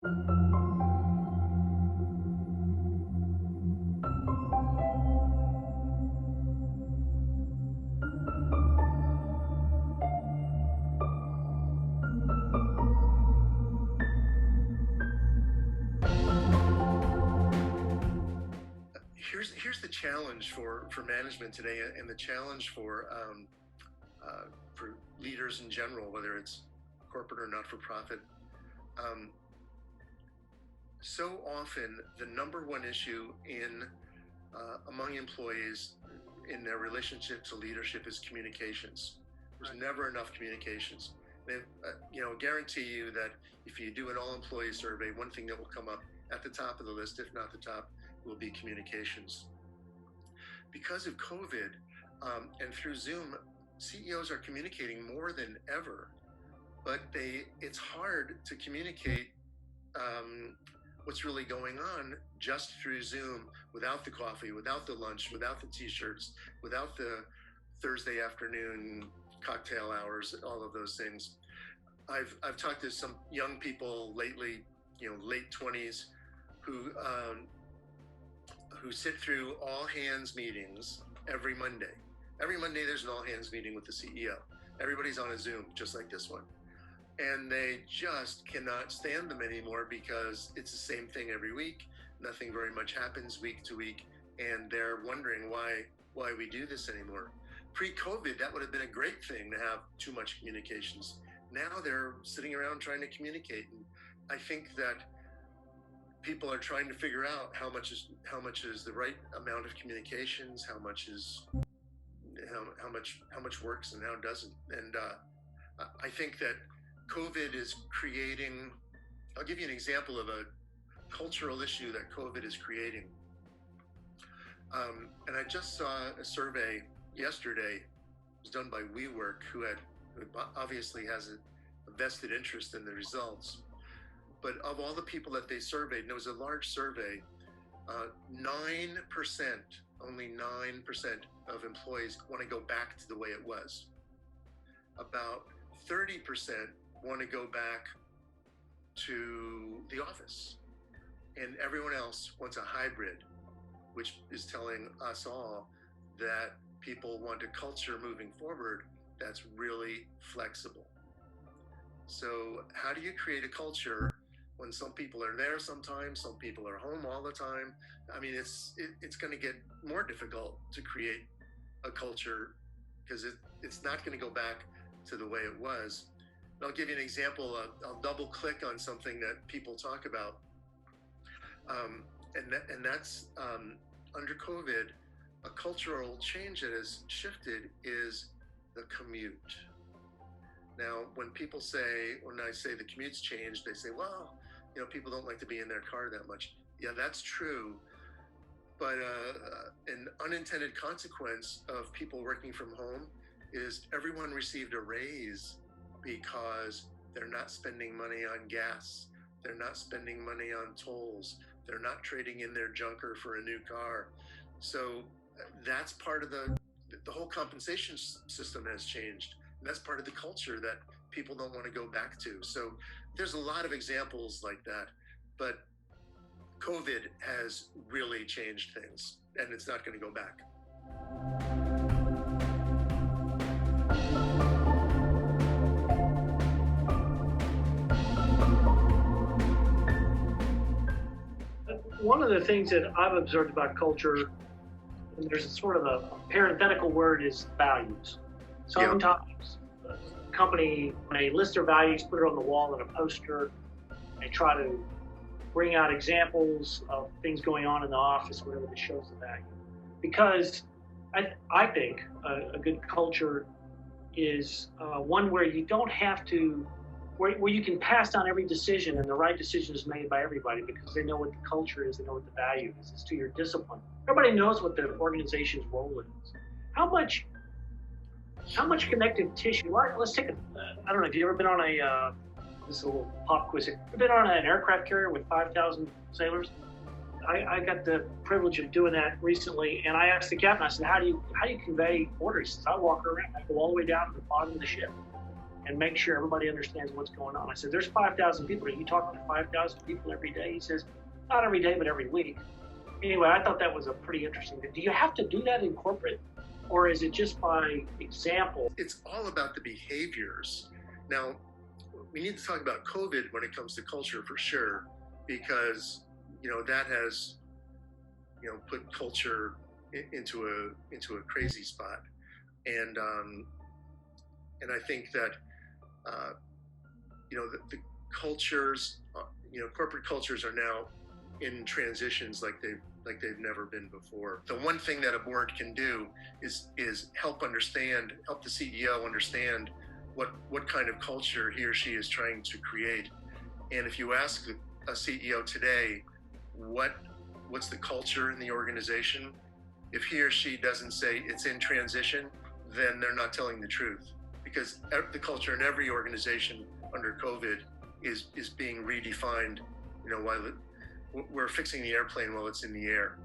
Here's the challenge for management today, and the challenge for leaders in general, whether it's corporate or not for profit. Um, so often, the number one issue in among employees in their relationship to leadership is communications. There's never enough communications. Guarantee you that if you do an all-employee survey, one thing that will come up at the top of the list, if not the top, will be communications. Because of COVID and through Zoom, CEOs are communicating more than ever, but it's hard to communicate what's really going on just through Zoom, without the coffee, without the lunch, without the t-shirts, without the Thursday afternoon cocktail hours, all of those things. I've talked to some young people lately, late 20s, who sit through all hands meetings every Monday. Every Monday there's an all hands meeting with the CEO. Everybody's on a Zoom, just like this one. And they just cannot stand them anymore because it's the same thing every week. Nothing very much happens week to week. And they're wondering why we do this anymore. Pre-COVID, that would have been a great thing to have too much communications. Now they're sitting around trying to communicate. And I think that people are trying to figure out how much is the right amount of communications, how much works and how doesn't. And I think that COVID is creating, I'll give you an example of a cultural issue that COVID is creating. And I just saw a survey yesterday. It was done by WeWork, who obviously has a vested interest in the results. But of all the people that they surveyed, and it was a large survey, 9%, only 9% of employees want to go back to the way it was. About 30% want to go back to the office. And everyone else wants a hybrid, which is telling us all that people want a culture moving forward that's really flexible. So how do you create a culture when some people are there sometimes, some people are home all the time? I mean, it's going to get more difficult to create a culture because it's not going to go back to the way it was. And I'll give you an example. I'll double click on something that people talk about. And that's under COVID, a cultural change that has shifted is the commute. Now, when I say the commute's changed, they say, well, people don't like to be in their car that much. Yeah, that's true. But an unintended consequence of people working from home is everyone received a raise because they're not spending money on gas. They're not spending money on tolls. They're not trading in their junker for a new car. So that's part of the whole compensation system has changed. And that's part of the culture that people don't want to go back to. So there's a lot of examples like that, but COVID has really changed things, and it's not going to go back. One of the things that I've observed about culture, and there's a sort of a parenthetical word, is values. Sometimes a company, when they list their values, put it on the wall in a poster, they try to bring out examples of things going on in the office, whatever that shows the value. Because I think a good culture is one where you don't have to, where you can pass down every decision and the right decision is made by everybody because they know what the culture is, they know what the value is. It's to your discipline. Everybody knows what the organization's role is. How much connective tissue? Let's take I don't know, have you ever been on this is a little pop quiz here. Have you been on an aircraft carrier with 5,000 sailors? I got the privilege of doing that recently, and I asked the captain, I said, how do you convey orders? He says, I walk around, I go all the way down to the bottom of the ship, and make sure everybody understands what's going on. I said, there's 5,000 people. Are you talking to 5,000 people every day? He says, not every day, but every week. Anyway, I thought that was a pretty interesting thing. Do you have to do that in corporate, or is it just by example? It's all about the behaviors. Now, we need to talk about COVID when it comes to culture for sure, because that has put culture into a crazy spot, and I think that the cultures, corporate cultures are now in transitions like they've never been before. The one thing that a board can do is help the CEO understand what kind of culture he or she is trying to create. And if you ask a CEO today, what's the culture in the organization, if he or she doesn't say it's in transition, then they're not telling the truth, because the culture in every organization under COVID is being redefined. While we're fixing the airplane while it's in the air.